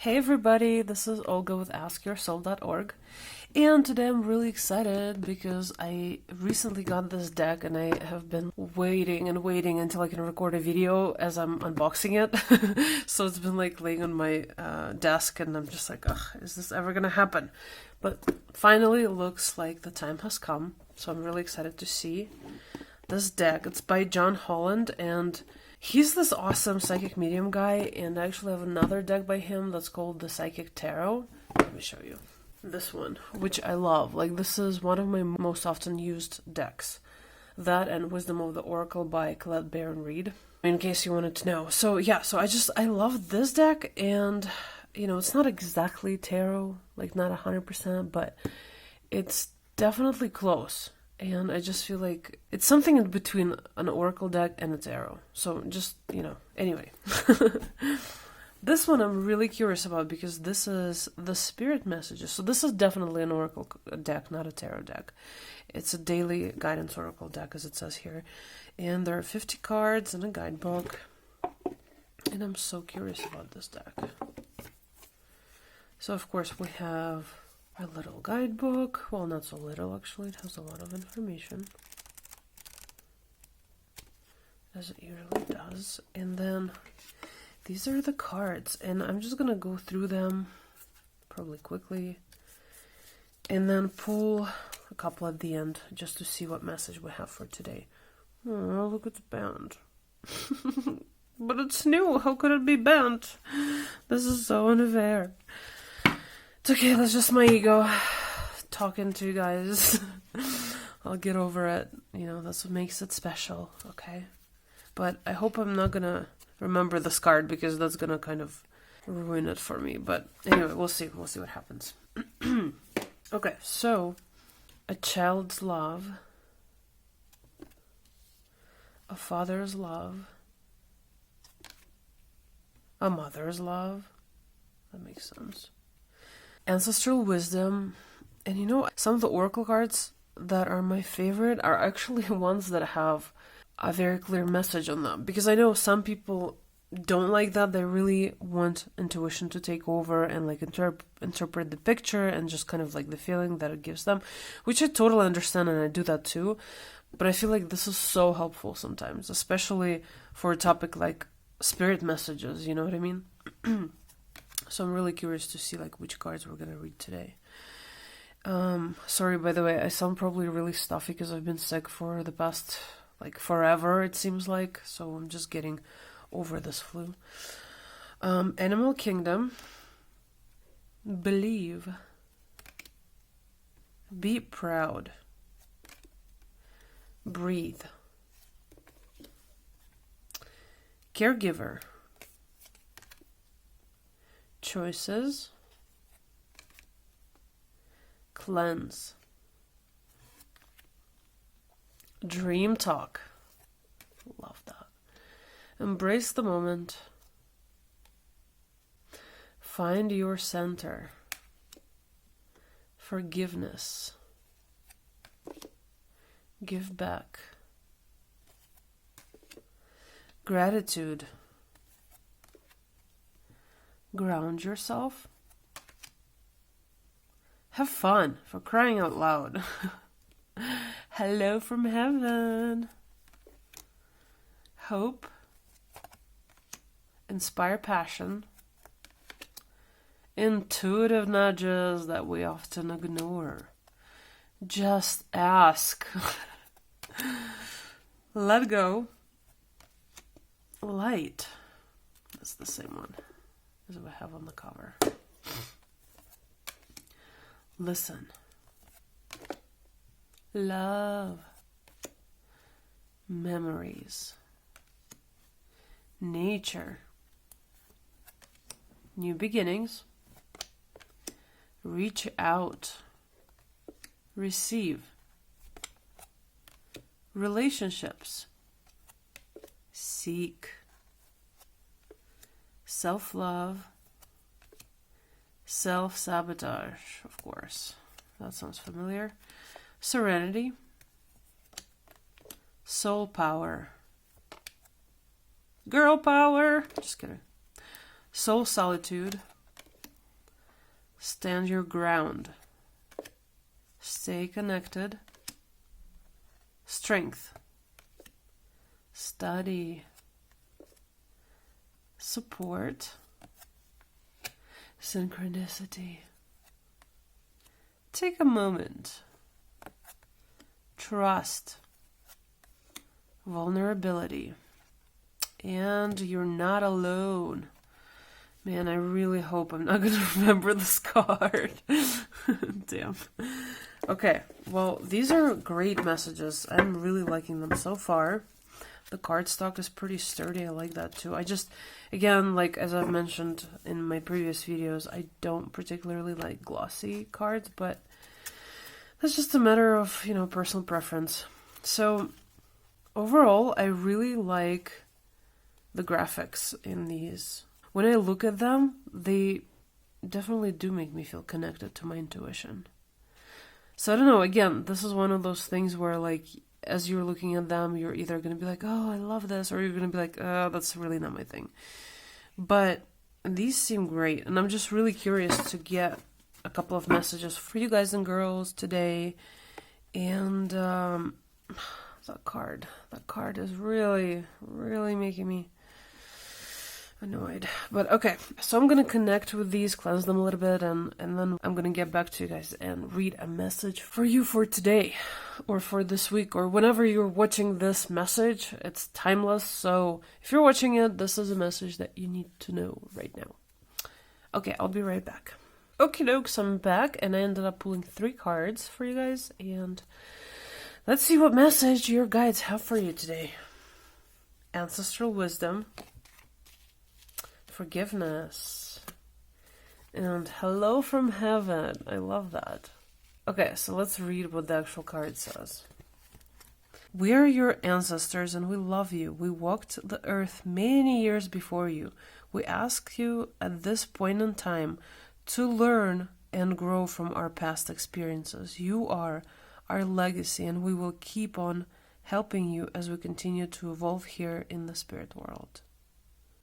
Hey everybody, this is Olga with AskYourSoul.org, and today I'm really excited because I recently got this deck and I have been waiting and waiting until I can record a video as I'm unboxing it. So it's been like laying on my desk and I'm just like, ugh, is this ever gonna happen? But finally it looks like the time has come, so I'm really excited to see this deck. It's by John Holland and he's this awesome psychic medium guy, and I actually have another deck by him that's called the Psychic Tarot. Let me show you. This one, which I love. Like, this is one of my most often used decks. That and Wisdom of the Oracle by Colette Baron Reed, in case you wanted to know. So yeah, I love this deck, and you know, it's not exactly tarot, like not 100%, but it's definitely close. And I just feel like it's something in between an oracle deck and a tarot. So just, you know, anyway. This one I'm really curious about because this is the spirit messages. So this is definitely an oracle deck, not a tarot deck. It's a daily guidance oracle deck, as it says here. And there are 50 cards and a guidebook. And I'm so curious about this deck. So of course we have a little guidebook. Well, not so little, actually. It has a lot of information, as it usually does. And then these are the cards, and I'm just gonna go through them probably quickly and then pull a couple at the end just to see what message we have for today. Oh, look, it's bent. But it's new. How could it be bent? This is so unfair. It's okay, that's just my ego talking to you guys. I'll get over it. You know, that's what makes it special, okay? But I hope I'm not gonna remember this card because that's gonna kind of ruin it for me. But anyway, we'll see. We'll see what happens. Okay, so a child's love, a father's love, a mother's love. That makes sense. Ancestral wisdom, and you know, some of the oracle cards that are my favorite are actually ones that have a very clear message on them, because I know some people don't like that. They really want intuition to take over and like interpret the picture and just kind of like the feeling that it gives them, which I totally understand, and I do that too. But I feel like this is so helpful sometimes, especially for a topic like spirit messages, you know what I mean? So I'm really curious to see like which cards we're gonna read today. Sorry, by the way, I sound probably really stuffy because I've been sick for the past like forever, it seems like. So I'm just getting over this flu. Animal Kingdom. Believe. Be proud. Breathe. Caregiver. Choices. Cleanse. Dream talk. Love that. Embrace the moment. Find your center. Forgiveness. Give back. Gratitude. Ground yourself. Have fun, for crying out loud. Hello from heaven. Hope. Inspire passion. Intuitive nudges that we often ignore. Just ask. Let go. Light. That's the same one as we have on the cover. Listen. Love. Memories. Nature. New beginnings. Reach out. Receive. Relationships. Seek. Self-love. Self-sabotage, of course. That sounds familiar. Serenity. Soul power. Girl power. Just kidding. Soul solitude. Stand your ground. Stay connected. Strength. Study. Support. Synchronicity. Take a moment. Trust. Vulnerability. And you're not alone. Man, I really hope I'm not going to remember this card. Damn. Okay, well, these are great messages. I'm really liking them so far. The cardstock is pretty sturdy. I like that too. I just, again, like as I've mentioned in my previous videos, I don't particularly like glossy cards, but that's just a matter of, personal preference. So overall, I really like the graphics in these. When I look at them, they definitely do make me feel connected to my intuition. So I don't know, again, this is one of those things where, like, as you're looking at them, you're either going to be like, oh, I love this, or you're going to be like, oh, that's really not my thing. But these seem great, and I'm just really curious to get a couple of messages for you guys and girls today. And that card is really, really making me annoyed. But okay, so I'm gonna connect with these, cleanse them a little bit, and then I'm gonna get back to you guys and read a message for you for today, or for this week, or whenever you're watching this message. It's timeless, so if you're watching it, this is a message that you need to know right now. Okay, I'll be right back. Okie dokes, I'm back, and I ended up pulling 3 cards for you guys, and let's see what message your guides have for you today. Ancestral wisdom, forgiveness, and hello from heaven. I love that. Okay, so let's read what the actual card says. We are your ancestors and we love you. We walked the earth many years before you. We ask you at this point in time to learn and grow from our past experiences. You are our legacy, and we will keep on helping you as we continue to evolve here in the spirit world.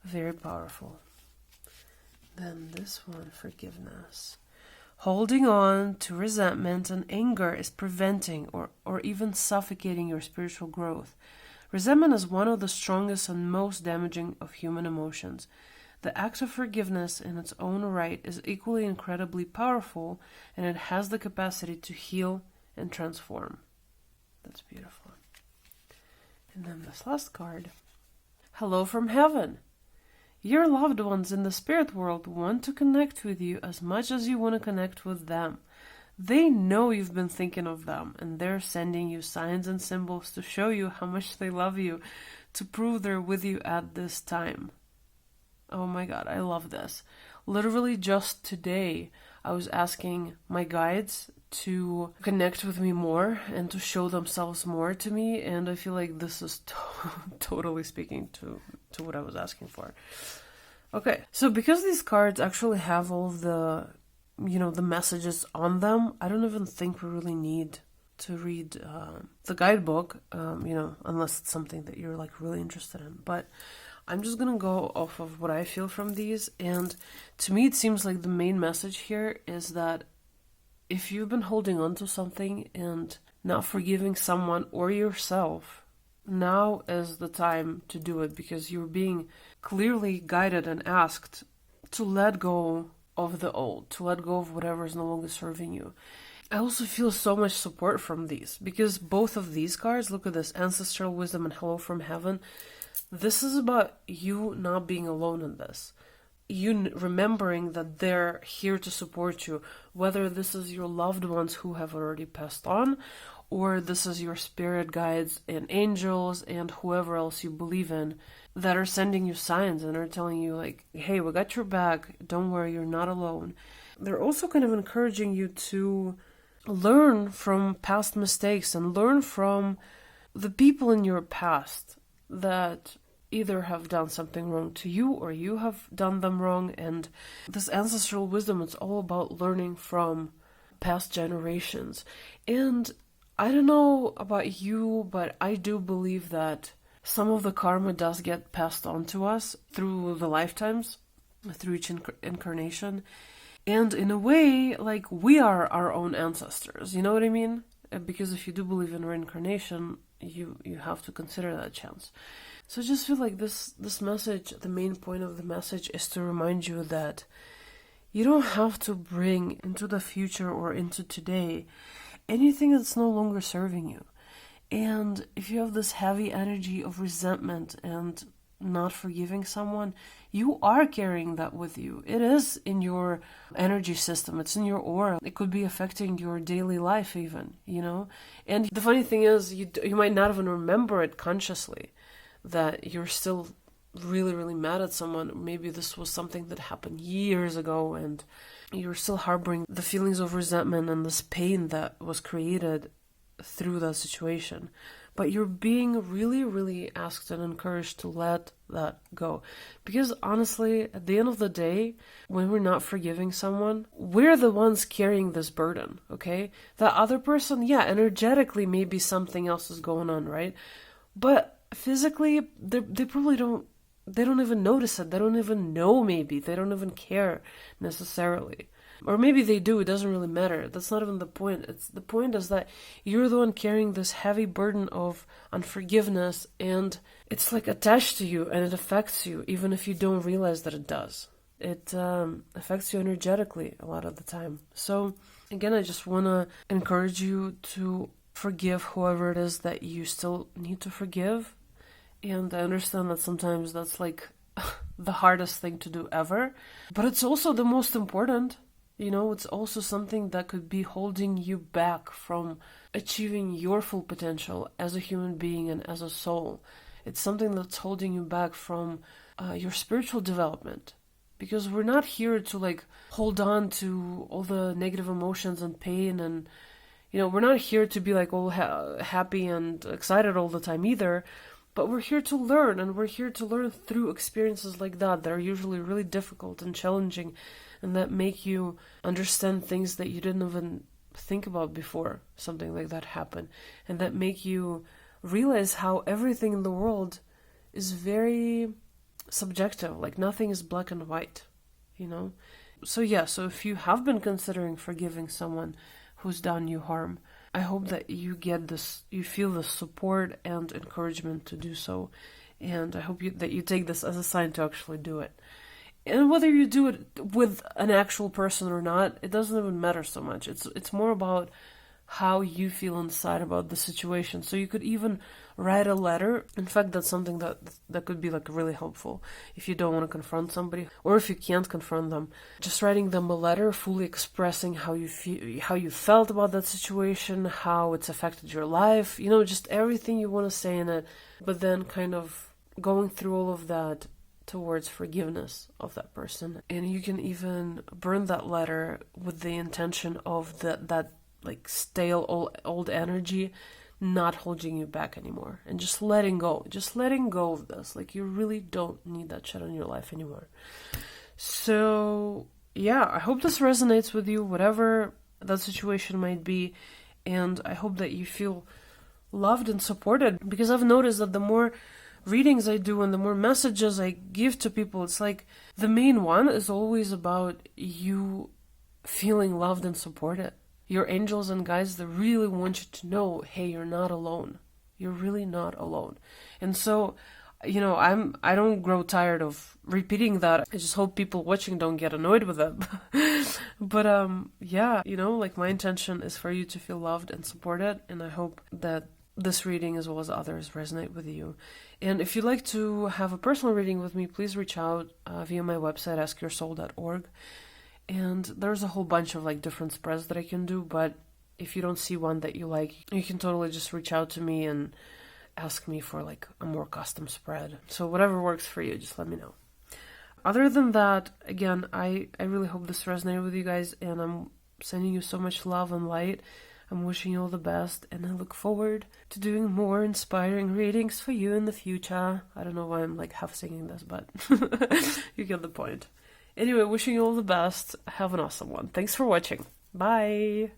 Very powerful. Then this one, forgiveness. Holding on to resentment and anger is preventing or even suffocating your spiritual growth. Resentment is one of the strongest and most damaging of human emotions. The act of forgiveness in its own right is equally incredibly powerful, and it has the capacity to heal and transform. That's beautiful. And then this last card. Hello from heaven. Your loved ones in the spirit world want to connect with you as much as you want to connect with them. They know you've been thinking of them, and they're sending you signs and symbols to show you how much they love you, to prove they're with you at this time. Oh my god, I love this. Literally just today, I was asking my guides to connect with me more and to show themselves more to me, and I feel like this is totally speaking to what I was asking for. Okay, so because these cards actually have all of the, the messages on them, I don't even think we really need to read the guidebook, unless it's something that you're like really interested in. But I'm just gonna go off of what I feel from these, and to me it seems like the main message here is that if you've been holding on to something and not forgiving someone or yourself, now is the time to do it, because you're being clearly guided and asked to let go of the old, to let go of whatever is no longer serving you. I also feel so much support from these, because both of these cards, look at this, Ancestral Wisdom and Hello from Heaven, this is about you not being alone in this. You remembering that they're here to support you, whether this is your loved ones who have already passed on, or this is your spirit guides and angels and whoever else you believe in that are sending you signs and are telling you like, hey, we got your back, don't worry, you're not alone. They're also kind of encouraging you to learn from past mistakes and learn from the people in your past that either have done something wrong to you or you have done them wrong. And this ancestral wisdom, it's all about learning from past generations. And I don't know about you, but I do believe that some of the karma does get passed on to us through the lifetimes, through each incarnation. And in a way, like, we are our own ancestors, you know what I mean? Because if you do believe in reincarnation, you have to consider that chance. So I just feel like this message, the main point of the message is to remind you that you don't have to bring into the future or into today anything that's no longer serving you. And if you have this heavy energy of resentment and not forgiving someone, you are carrying that with you. It is in your energy system. It's in your aura. It could be affecting your daily life even, you know? And the funny thing is, you might not even remember it consciously, that you're still really, really mad at someone. Maybe this was something that happened years ago and you're still harboring the feelings of resentment and this pain that was created through that situation. But you're being really, really asked and encouraged to let that go. Because honestly, at the end of the day, when we're not forgiving someone, we're the ones carrying this burden, okay? That other person, yeah, energetically maybe something else is going on, right? But physically, they probably they don't even notice it. They don't even know, maybe. They don't even care necessarily. Or maybe they do, it doesn't really matter. That's not even the point. The point is that you're the one carrying this heavy burden of unforgiveness, and it's like attached to you and it affects you, even if you don't realize that it does. It affects you energetically a lot of the time. So again, I just want to encourage you to forgive whoever it is that you still need to forgive. And I understand that sometimes that's like the hardest thing to do ever, but it's also the most important. You know, it's also something that could be holding you back from achieving your full potential as a human being and as a soul. It's something that's holding you back from your spiritual development. Because we're not here to like hold on to all the negative emotions and pain, and you know, we're not here to be like all happy and excited all the time either. But we're here to learn, and we're here to learn through experiences like that are usually really difficult and challenging, and that make you understand things that you didn't even think about before something like that happened, and that make you realize how everything in the world is very subjective, like nothing is black and white, you know? So yeah, so if you have been considering forgiving someone who's done you harm, I hope that you get this, you feel the support and encouragement to do so, and I hope that you take this as a sign to actually do it. And whether you do it with an actual person or not, it doesn't even matter so much. It's more about how you feel inside about the situation. So you could even write a letter. In fact, that's something that could be like really helpful if you don't want to confront somebody, or if you can't confront them. Just writing them a letter, fully expressing how you feel, how you felt about that situation, how it's affected your life. You know, just everything you want to say in it, but then kind of going through all of that towards forgiveness of that person. And you can even burn that letter with the intention of that like stale old energy not holding you back anymore, and just letting go of this. Like, you really don't need that shit in your life anymore. So yeah, I hope this resonates with you, whatever that situation might be, and I hope that you feel loved and supported, because I've noticed that the more readings I do and the more messages I give to people, it's like the main one is always about you feeling loved and supported. Your angels and guides, they really want you to know, hey, you're not alone. You're really not alone. And so, you know, I don't grow tired of repeating that. I just hope people watching don't get annoyed with it. But yeah, you know, like, my intention is for you to feel loved and supported, and I hope that this reading as well as others resonate with you. And if you'd like to have a personal reading with me, please reach out via my website, askyoursoul.org. And there's a whole bunch of like different spreads that I can do, but if you don't see one that you like, you can totally just reach out to me and ask me for like a more custom spread. So whatever works for you, just let me know. Other than that, again, I really hope this resonated with you guys, and I'm sending you so much love and light. I'm wishing you all the best, and I look forward to doing more inspiring readings for you in the future. I don't know why I'm like half singing this, but you get the point. Anyway, wishing you all the best. Have an awesome one. Thanks for watching. Bye!